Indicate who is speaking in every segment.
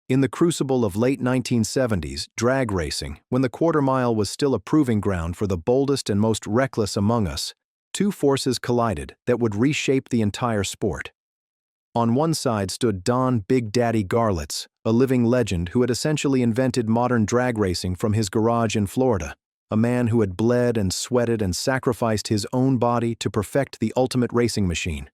Speaker 1: In the crucible of late 1970s drag racing, when the quarter mile was still a proving ground for the boldest and most reckless among us, two forces collided that would reshape the entire sport. On one side stood Don Big Daddy Garlits, a living legend who had essentially invented modern drag racing from his garage in Florida, a man who had bled and sweated and sacrificed his own body to perfect the ultimate racing machine.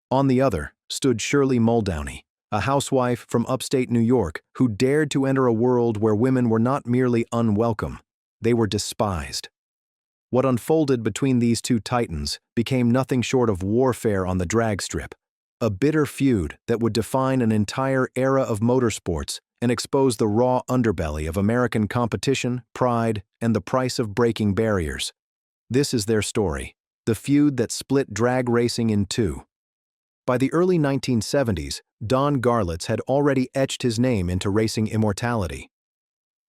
Speaker 1: On the other stood Shirley Muldowney, a housewife from upstate New York who dared to enter a world where women were not merely unwelcome, they were despised. What unfolded between these two titans became nothing short of warfare on the drag strip, a bitter feud that would define an entire era of motorsports and expose the raw underbelly of American competition, pride, and the price of breaking barriers. This is their story, the feud that split drag racing in two. By the early 1970s, Don Garlits had already etched his name into racing immortality.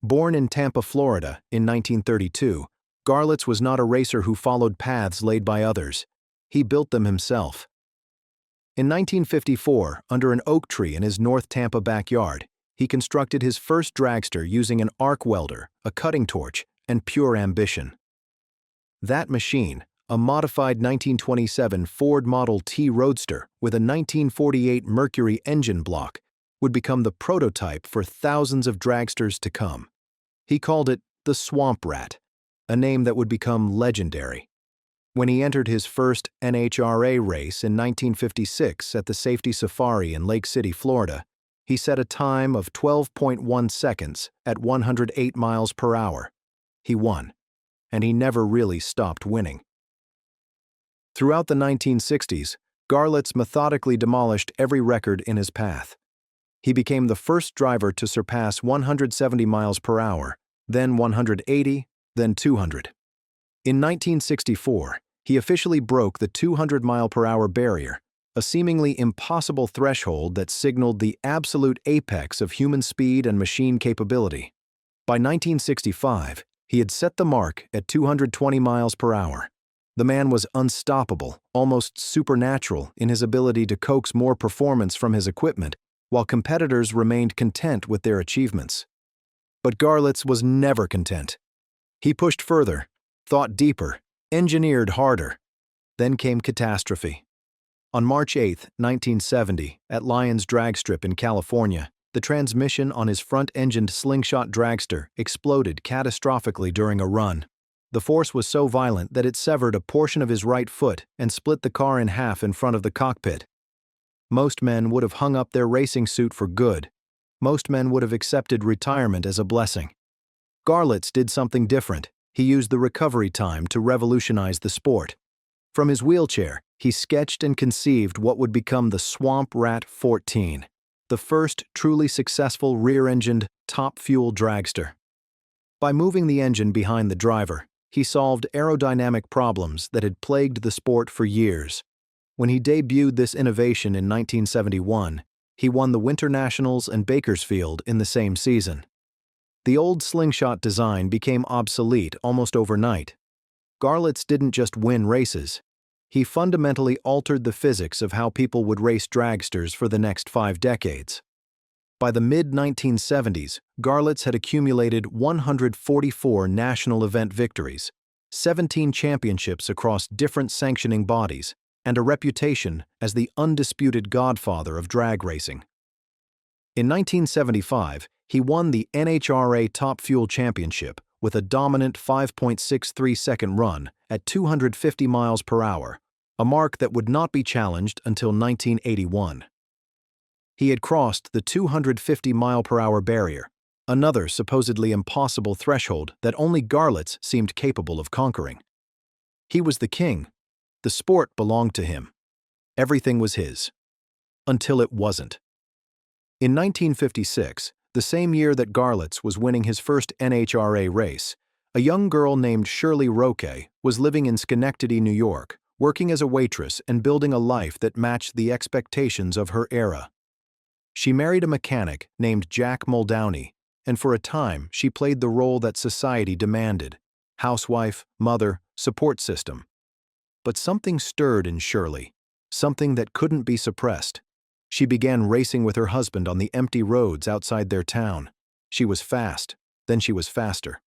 Speaker 1: Born in Tampa, Florida, in 1932, Garlits was not a racer who followed paths laid by others. He built them himself. In 1954, under an oak tree in his North Tampa backyard, he constructed his first dragster using an arc welder, a cutting torch, and pure ambition. That machine, a modified 1927 Ford Model T Roadster with a 1948 Mercury engine block, would become the prototype for thousands of dragsters to come. He called it the Swamp Rat, a name that would become legendary. When he entered his first NHRA race in 1956 at the Safety Safari in Lake City, Florida, he set a time of 12.1 seconds at 108 miles per hour. He won, and he never really stopped winning. Throughout the 1960s, Garlits methodically demolished every record in his path. He became the first driver to surpass 170 miles per hour, then 180, then 200. In 1964, he officially broke the 200-mile-per-hour barrier, a seemingly impossible threshold that signaled the absolute apex of human speed and machine capability. By 1965, he had set the mark at 220 miles per hour. The man was unstoppable, almost supernatural in his ability to coax more performance from his equipment, while competitors remained content with their achievements. But Garlits was never content. He pushed further, thought deeper, engineered harder. Then came catastrophe. On March 8, 1970, at Lyons Drag Strip in California, the transmission on his front-engined slingshot dragster exploded catastrophically during a run. The force was so violent that it severed a portion of his right foot and split the car in half in front of the cockpit. Most men would have hung up their racing suit for good. Most men would have accepted retirement as a blessing. Garlits did something different. He used the recovery time to revolutionize the sport. From his wheelchair, he sketched and conceived what would become the Swamp Rat 14, the first truly successful rear-engined, top-fuel dragster. By moving the engine behind the driver, he solved aerodynamic problems that had plagued the sport for years. When he debuted this innovation in 1971, he won the Winter Nationals and Bakersfield in the same season. The old slingshot design became obsolete almost overnight. Garlits didn't just win races. He fundamentally altered the physics of how people would race dragsters for the next 5 decades. By the mid-1970s, Garlits had accumulated 144 national event victories, 17 championships across different sanctioning bodies, and a reputation as the undisputed godfather of drag racing. In 1975, he won the NHRA Top Fuel Championship with a dominant 5.63-second run at 250 miles per hour, a mark that would not be challenged until 1981. He had crossed the 250-mile-per-hour barrier, another supposedly impossible threshold that only Garlits seemed capable of conquering. He was the king. The sport belonged to him. Everything was his. Until it wasn't. In 1956, the same year that Garlits was winning his first NHRA race, a young girl named Shirley Muldowney was living in Schenectady, New York, working as a waitress and building a life that matched the expectations of her era. She married a mechanic named Jack Muldowney, and for a time she played the role that society demanded: housewife, mother, support system. But something stirred in Shirley, something that couldn't be suppressed. She began racing with her husband on the empty roads outside their town. She was fast, then she was faster.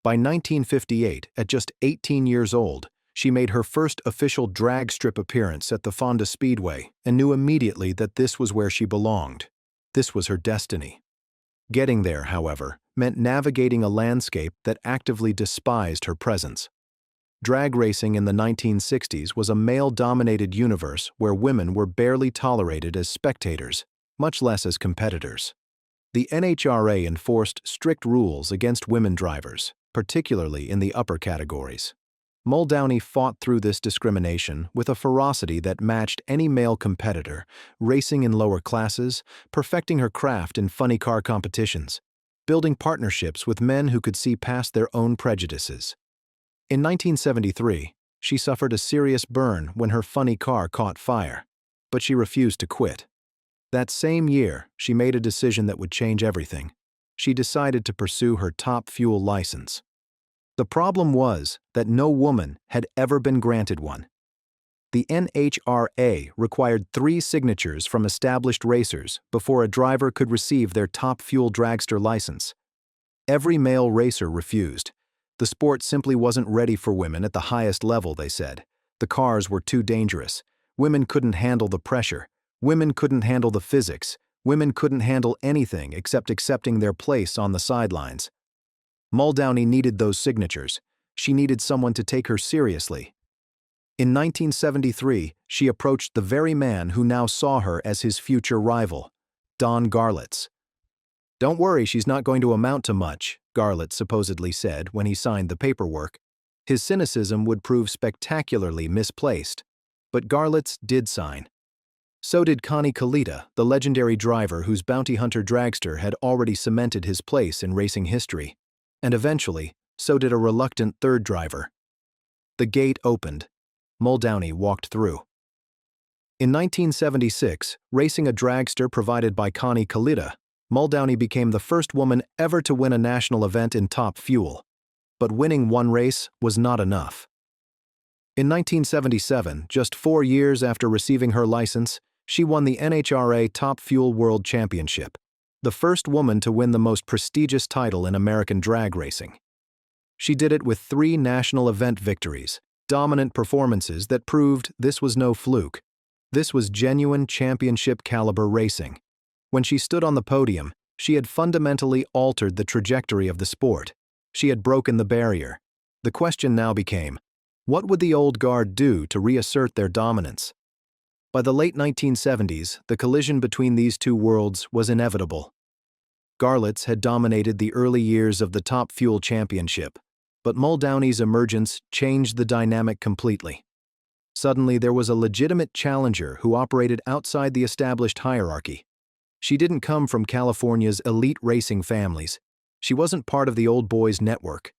Speaker 1: By 1958, at just 18 years old, she made her first official drag strip appearance at the Fonda Speedway and knew immediately that this was where she belonged. This was her destiny. Getting there, however, meant navigating a landscape that actively despised her presence. Drag racing in the 1960s was a male-dominated universe where women were barely tolerated as spectators, much less as competitors. The NHRA enforced strict rules against women drivers, particularly in the upper categories. Muldowney fought through this discrimination with a ferocity that matched any male competitor, racing in lower classes, perfecting her craft in funny car competitions, building partnerships with men who could see past their own prejudices. In 1973, she suffered a serious burn when her funny car caught fire, but she refused to quit. That same year, she made a decision that would change everything. She decided to pursue her top fuel license. The problem was that no woman had ever been granted one. The NHRA required 3 signatures from established racers before a driver could receive their top fuel dragster license. Every male racer refused. The sport simply wasn't ready for women at the highest level, they said. The cars were too dangerous. Women couldn't handle the pressure. Women couldn't handle the physics. Women couldn't handle anything except accepting their place on the sidelines. Muldowney needed those signatures. She needed someone to take her seriously. In 1973, she approached the very man who now saw her as his future rival, Don Garlits. "Don't worry, she's not going to amount to much," Garlits supposedly said when he signed the paperwork. His cynicism would prove spectacularly misplaced. But Garlits did sign. So did Connie Kalitta, the legendary driver whose bounty hunter dragster had already cemented his place in racing history. And eventually, so did a reluctant third driver. The gate opened. Muldowney walked through. In 1976, racing a dragster provided by Connie Kalitta, Muldowney became the first woman ever to win a national event in top fuel. But winning one race was not enough. In 1977, just 4 years after receiving her license, she won the NHRA Top Fuel World Championship, the first woman to win the most prestigious title in American drag racing. She did it with 3 national event victories, dominant performances that proved this was no fluke. This was genuine championship-caliber racing. When she stood on the podium, she had fundamentally altered the trajectory of the sport. She had broken the barrier. The question now became, what would the old guard do to reassert their dominance? By the late 1970s, the collision between these two worlds was inevitable. Garlits had dominated the early years of the Top Fuel Championship, but Muldowney's emergence changed the dynamic completely. Suddenly, there was a legitimate challenger who operated outside the established hierarchy. She didn't come from California's elite racing families. She wasn't part of the old boys network.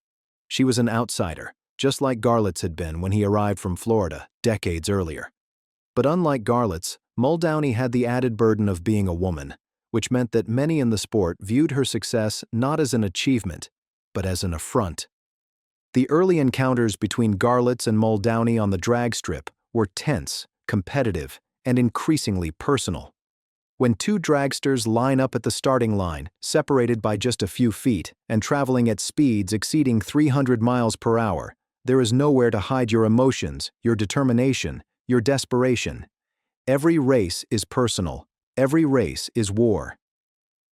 Speaker 1: She was an outsider, just like Garlits had been when he arrived from Florida decades earlier. But unlike Garlits, Muldowney had the added burden of being a woman, which meant that many in the sport viewed her success not as an achievement, but as an affront. The early encounters between Garlits and Muldowney on the drag strip were tense, competitive, and increasingly personal. When 2 dragsters line up at the starting line, separated by just a few feet, and traveling at speeds exceeding 300 miles per hour, there is nowhere to hide your emotions, your determination, your desperation. Every race is personal. Every race is war.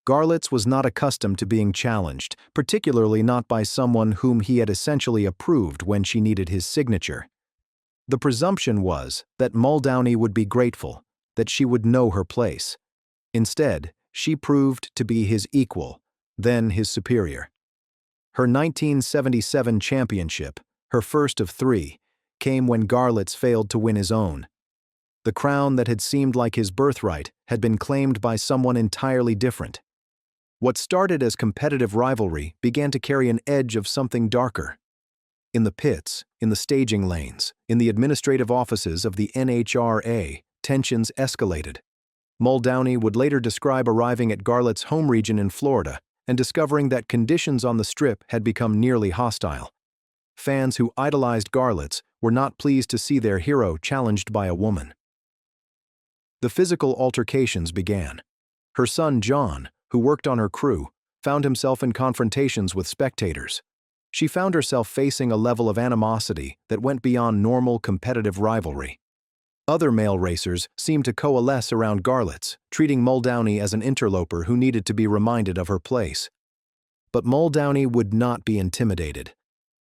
Speaker 1: Garlits was not accustomed to being challenged, particularly not by someone whom he had essentially approved when she needed his signature. The presumption was that Muldowney would be grateful, that she would know her place. Instead, she proved to be his equal, then his superior. Her 1977 championship, her first of 3, came when Garlits failed to win his own. The crown that had seemed like his birthright had been claimed by someone entirely different. What started as competitive rivalry began to carry an edge of something darker. In the pits, in the staging lanes, in the administrative offices of the NHRA, tensions escalated. Muldowney would later describe arriving at Garlits' home region in Florida and discovering that conditions on the strip had become nearly hostile. Fans who idolized Garlits were not pleased to see their hero challenged by a woman. The physical altercations began. Her son, John, who worked on her crew, found himself in confrontations with spectators. She found herself facing a level of animosity that went beyond normal competitive rivalry. Other male racers seemed to coalesce around Garlits, treating Muldowney as an interloper who needed to be reminded of her place. But Muldowney would not be intimidated.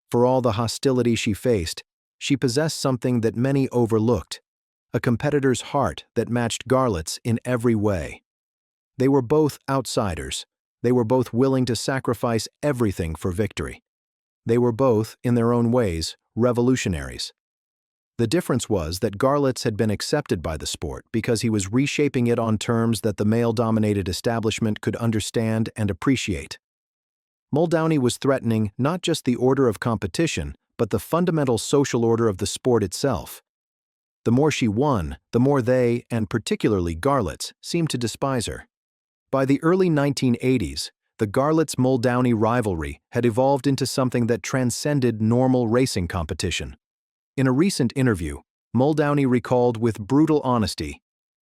Speaker 1: For all the hostility she faced, she possessed something that many overlooked, a competitor's heart that matched Garlits in every way. They were both outsiders. They were both willing to sacrifice everything for victory. They were both, in their own ways, revolutionaries. The difference was that Garlits had been accepted by the sport because he was reshaping it on terms that the male-dominated establishment could understand and appreciate. Muldowney was threatening not just the order of competition, but the fundamental social order of the sport itself. The more she won, the more they, and particularly Garlits, seemed to despise her. By the early 1980s, the Garlits-Muldowney rivalry had evolved into something that transcended normal racing competition. In a recent interview, Muldowney recalled with brutal honesty,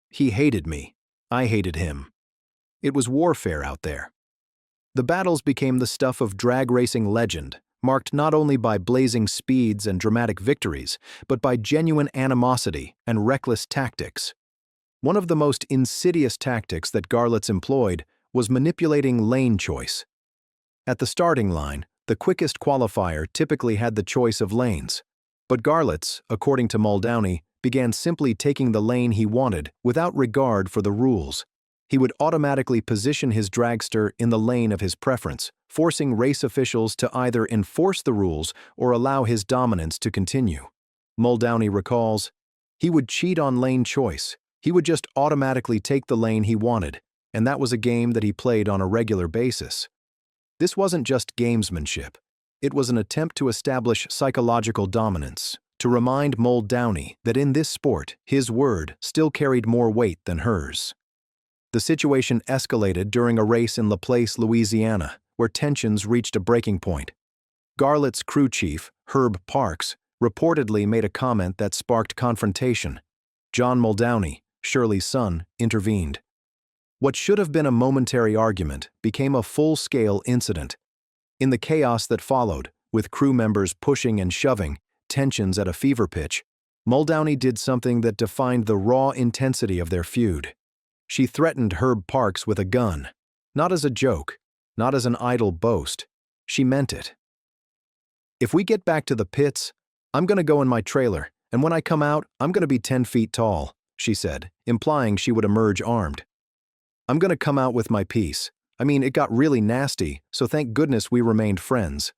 Speaker 1: "He hated me. I hated him." It was warfare out there. The battles became the stuff of drag racing legend, marked not only by blazing speeds and dramatic victories, but by genuine animosity and reckless tactics. One of the most insidious tactics that Garlits employed was manipulating lane choice. At the starting line, the quickest qualifier typically had the choice of lanes. But Garlits, according to Muldowney, began simply taking the lane he wanted without regard for the rules. He would automatically position his dragster in the lane of his preference, forcing race officials to either enforce the rules or allow his dominance to continue. Muldowney recalls, "He would cheat on lane choice. He would just automatically take the lane he wanted, and that was a game that he played on a regular basis." This wasn't just gamesmanship. It was an attempt to establish psychological dominance, to remind Muldowney that in this sport, his word still carried more weight than hers. The situation escalated during a race in LaPlace, Louisiana, where tensions reached a breaking point. Garlits' crew chief, Herb Parks, reportedly made a comment that sparked confrontation. John Muldowney, Shirley's son, intervened. What should have been a momentary argument became a full-scale incident. In the chaos that followed, with crew members pushing and shoving, tensions at a fever pitch, Muldowney did something that defined the raw intensity of their feud. She threatened Herb Parks with a gun. Not as a joke, not as an idle boast. She meant it. "If we get back to the pits, I'm going to go in my trailer, and when I come out, I'm going to be 10 feet tall," she said, implying she would emerge armed. "I'm going to come out with my piece. I mean, it got really nasty, so thank goodness we remained friends.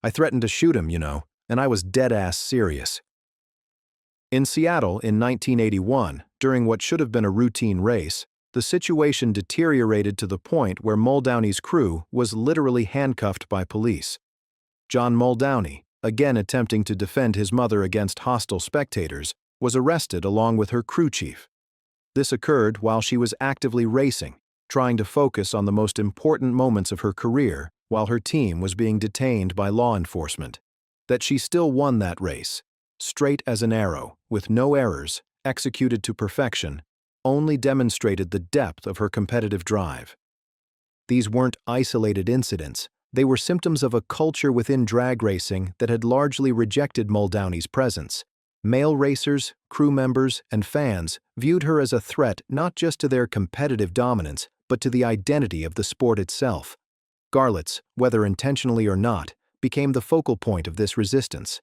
Speaker 1: I threatened to shoot him, and I was dead-ass serious." In Seattle in 1981, during what should have been a routine race, the situation deteriorated to the point where Muldowney's crew was literally handcuffed by police. John Muldowney, again attempting to defend his mother against hostile spectators, was arrested along with her crew chief. This occurred while she was actively racing, trying to focus on the most important moments of her career while her team was being detained by law enforcement. That she still won that race, straight as an arrow, with no errors, executed to perfection, only demonstrated the depth of her competitive drive. These weren't isolated incidents. They were symptoms of a culture within drag racing that had largely rejected Muldowney's presence. Male racers, crew members, and fans viewed her as a threat not just to their competitive dominance, but to the identity of the sport itself. Garlits, whether intentionally or not, became the focal point of this resistance.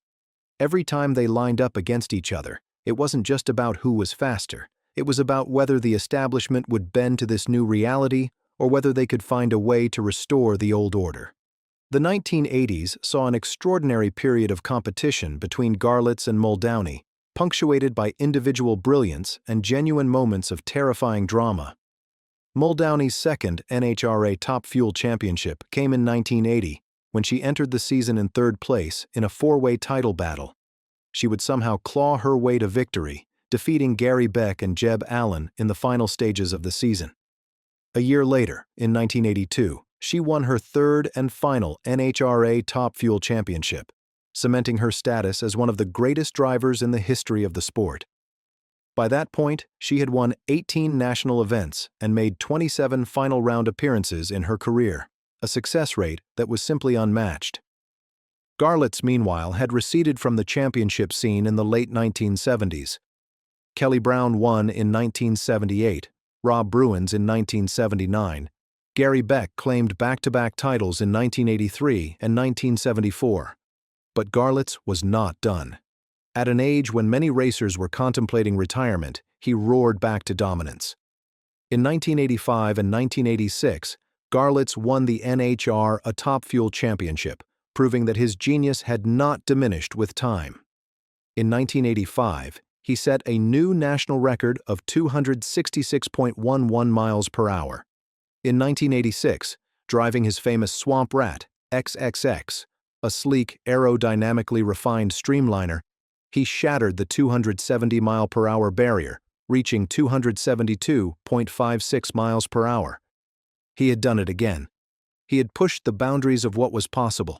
Speaker 1: Every time they lined up against each other, it wasn't just about who was faster. It was about whether the establishment would bend to this new reality or whether they could find a way to restore the old order. The 1980s saw an extraordinary period of competition between Garlits and Muldowney, punctuated by individual brilliance and genuine moments of terrifying drama. Muldowney's second NHRA Top Fuel Championship came in 1980, when she entered the season in third place in a four-way title battle. She would somehow claw her way to victory, defeating Gary Beck and Jeb Allen in the final stages of the season. A year later, in 1982, she won her third and final NHRA Top Fuel Championship, cementing her status as one of the greatest drivers in the history of the sport. By that point, she had won 18 national events and made 27 final round appearances in her career, a success rate that was simply unmatched. Garlits, meanwhile, had receded from the championship scene in the late 1970s. Kelly Brown won in 1978, Rob Bruins in 1979, Gary Beck claimed back-to-back titles in 1983 and 1974. But Garlits was not done. At an age when many racers were contemplating retirement, he roared back to dominance. In 1985 and 1986, Garlits won the NHR a Top Fuel Championship, proving that his genius had not diminished with time. In 1985, he set a new national record of 266.11 miles per hour. In 1986, driving his famous Swamp Rat XXX, a sleek, aerodynamically refined streamliner, he shattered the 270-mile-per-hour barrier, reaching 272.56 miles per hour. He had done it again. He had pushed the boundaries of what was possible.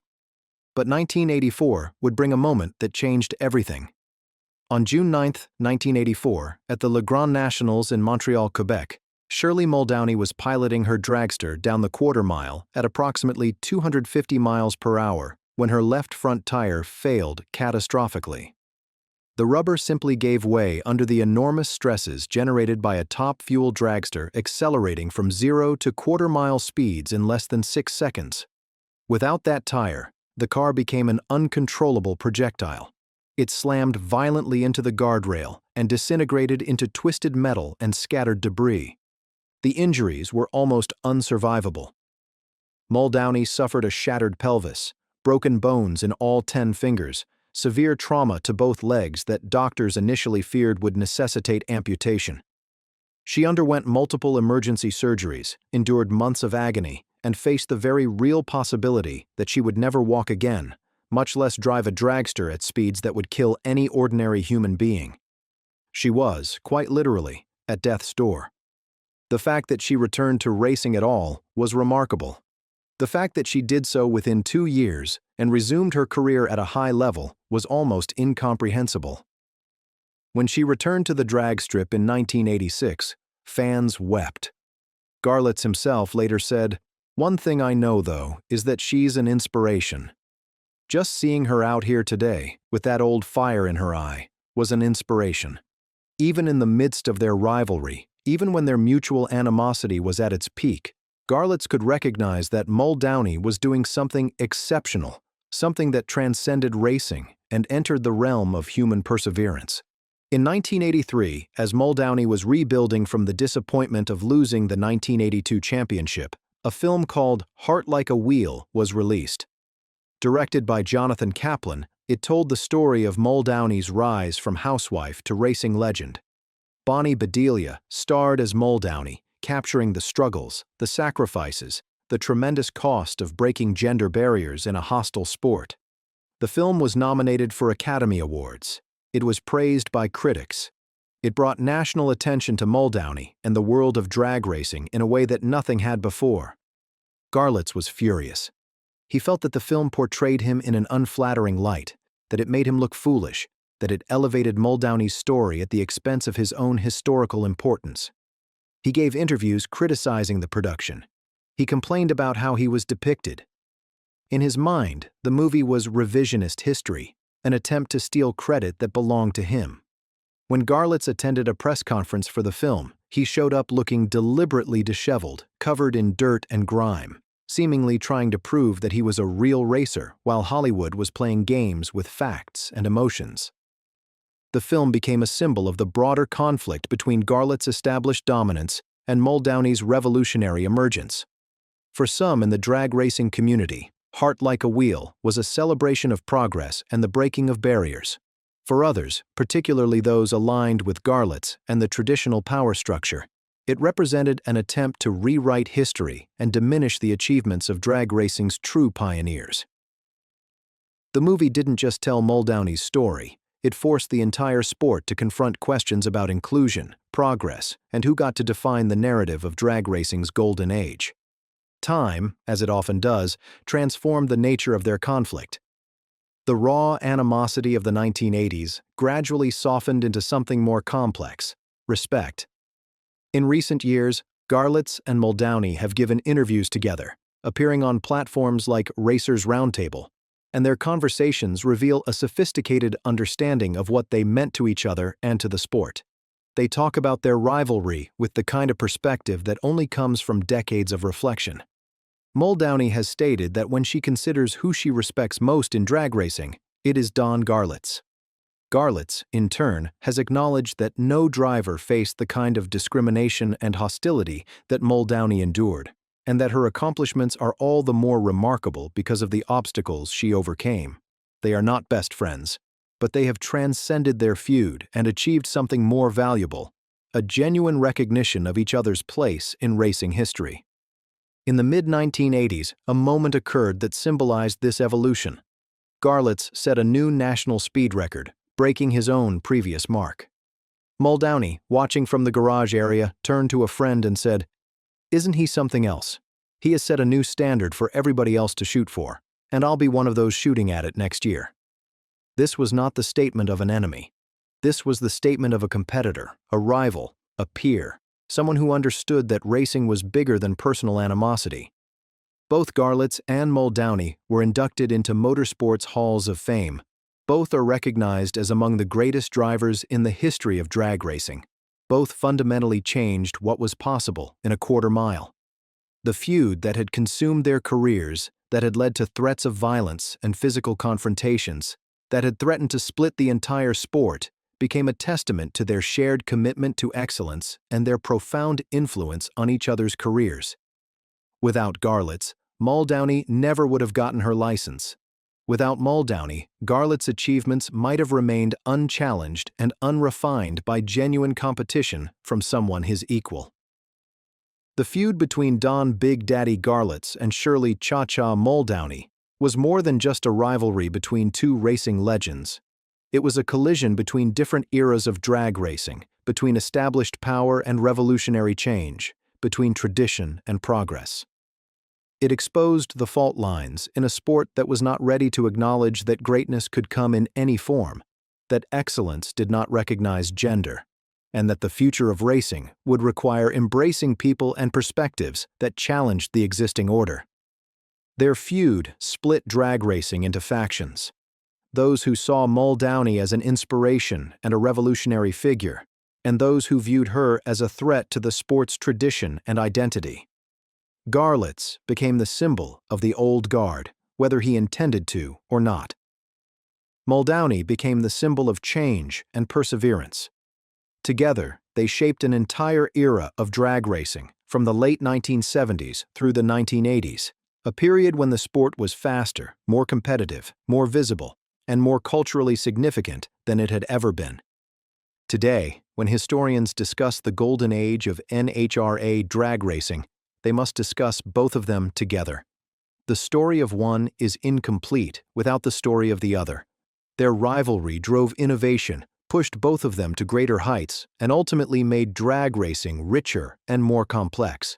Speaker 1: But 1984 would bring a moment that changed everything. On June 9, 1984, at the Le Grand Nationals in Montreal, Quebec, Shirley Muldowney was piloting her dragster down the quarter mile at approximately 250 miles per hour when her left front tire failed catastrophically. The rubber simply gave way under the enormous stresses generated by a top-fuel dragster accelerating from 0 to quarter-mile speeds in less than 6 seconds. Without that tire, the car became an uncontrollable projectile. It slammed violently into the guardrail and disintegrated into twisted metal and scattered debris. The injuries were almost unsurvivable. Muldowney suffered a shattered pelvis, broken bones in all 10 fingers, severe trauma to both legs that doctors initially feared would necessitate amputation. She underwent multiple emergency surgeries, endured months of agony, and faced the very real possibility that she would never walk again, much less drive a dragster at speeds that would kill any ordinary human being. She was, quite literally, at death's door. The fact that she returned to racing at all was remarkable. The fact that she did so within 2 years and resumed her career at a high level was almost incomprehensible. When she returned to the drag strip in 1986, fans wept. Garlits himself later said, "One thing I know, though, is that she's an inspiration. Just seeing her out here today, with that old fire in her eye, was an inspiration." Even in the midst of their rivalry, even when their mutual animosity was at its peak, Garlits could recognize that Muldowney was doing something exceptional, something that transcended racing and entered the realm of human perseverance. In 1983, as Muldowney was rebuilding from the disappointment of losing the 1982 championship, a film called Heart Like a Wheel was released. Directed by Jonathan Kaplan, it told the story of Muldowney's rise from housewife to racing legend. Bonnie Bedelia starred as Muldowney, capturing the struggles, the sacrifices, the tremendous cost of breaking gender barriers in a hostile sport. The film was nominated for Academy Awards. It was praised by critics. It brought national attention to Muldowney and the world of drag racing in a way that nothing had before. Garlits was furious. He felt that the film portrayed him in an unflattering light, that it made him look foolish, that it elevated Muldowney's story at the expense of his own historical importance. He gave interviews criticizing the production. He complained about how he was depicted. In his mind, the movie was revisionist history, an attempt to steal credit that belonged to him. When Garlits attended a press conference for the film, he showed up looking deliberately disheveled, covered in dirt and grime, seemingly trying to prove that he was a real racer while Hollywood was playing games with facts and emotions. The film became a symbol of the broader conflict between Garlits' established dominance and Muldowney's revolutionary emergence. For some in the drag racing community, Heart Like a Wheel was a celebration of progress and the breaking of barriers. For others, particularly those aligned with Garlits and the traditional power structure, it represented an attempt to rewrite history and diminish the achievements of drag racing's true pioneers. The movie didn't just tell Muldowney's story. It forced the entire sport to confront questions about inclusion, progress, and who got to define the narrative of drag racing's golden age. Time, as it often does, transformed the nature of their conflict. The raw animosity of the 1980s gradually softened into something more complex: respect. In recent years, Garlits and Muldowney have given interviews together, appearing on platforms like Racers Roundtable, and their conversations reveal a sophisticated understanding of what they meant to each other and to the sport. They talk about their rivalry with the kind of perspective that only comes from decades of reflection. Muldowney has stated that when she considers who she respects most in drag racing, it is Don Garlits. Garlits, in turn, has acknowledged that no driver faced the kind of discrimination and hostility that Muldowney endured, and that her accomplishments are all the more remarkable because of the obstacles she overcame. They are not best friends, but they have transcended their feud and achieved something more valuable: a genuine recognition of each other's place in racing history. In the mid-1980s, a moment occurred that symbolized this evolution. Garlits set a new national speed record, breaking his own previous mark. Muldowney, watching from the garage area, turned to a friend and said, "Isn't he something else? He has set a new standard for everybody else to shoot for, and I'll be one of those shooting at it next year." This was not the statement of an enemy. This was the statement of a competitor, a rival, a peer, someone who understood that racing was bigger than personal animosity. Both Garlits and Muldowney were inducted into motorsports halls of fame. Both are recognized as among the greatest drivers in the history of drag racing. Both fundamentally changed what was possible in a quarter mile. The feud that had consumed their careers, that had led to threats of violence and physical confrontations, that had threatened to split the entire sport, became a testament to their shared commitment to excellence and their profound influence on each other's careers. Without Garlits, Muldowney never would have gotten her license. Without Muldowney, Garlits' achievements might have remained unchallenged and unrefined by genuine competition from someone his equal. The feud between Don Big Daddy Garlits and Shirley Cha-Cha Muldowney was more than just a rivalry between two racing legends. It was a collision between different eras of drag racing, between established power and revolutionary change, between tradition and progress. It exposed the fault lines in a sport that was not ready to acknowledge that greatness could come in any form, that excellence did not recognize gender, and that the future of racing would require embracing people and perspectives that challenged the existing order. Their feud split drag racing into factions: those who saw Muldowney as an inspiration and a revolutionary figure, and those who viewed her as a threat to the sport's tradition and identity. Garlits became the symbol of the old guard, whether he intended to or not. Muldowney became the symbol of change and perseverance. Together, they shaped an entire era of drag racing, from the late 1970s through the 1980s, a period when the sport was faster, more competitive, more visible, and more culturally significant than it had ever been. Today, when historians discuss the golden age of NHRA drag racing, they must discuss both of them together. The story of one is incomplete without the story of the other. Their rivalry drove innovation, pushed both of them to greater heights, and ultimately made drag racing richer and more complex.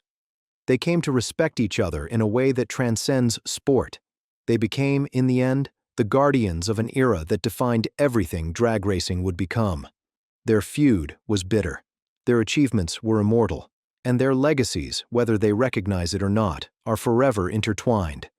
Speaker 1: They came to respect each other in a way that transcends sport. They became, in the end, the guardians of an era that defined everything drag racing would become. Their feud was bitter. Their achievements were immortal. And their legacies, whether they recognize it or not, are forever intertwined.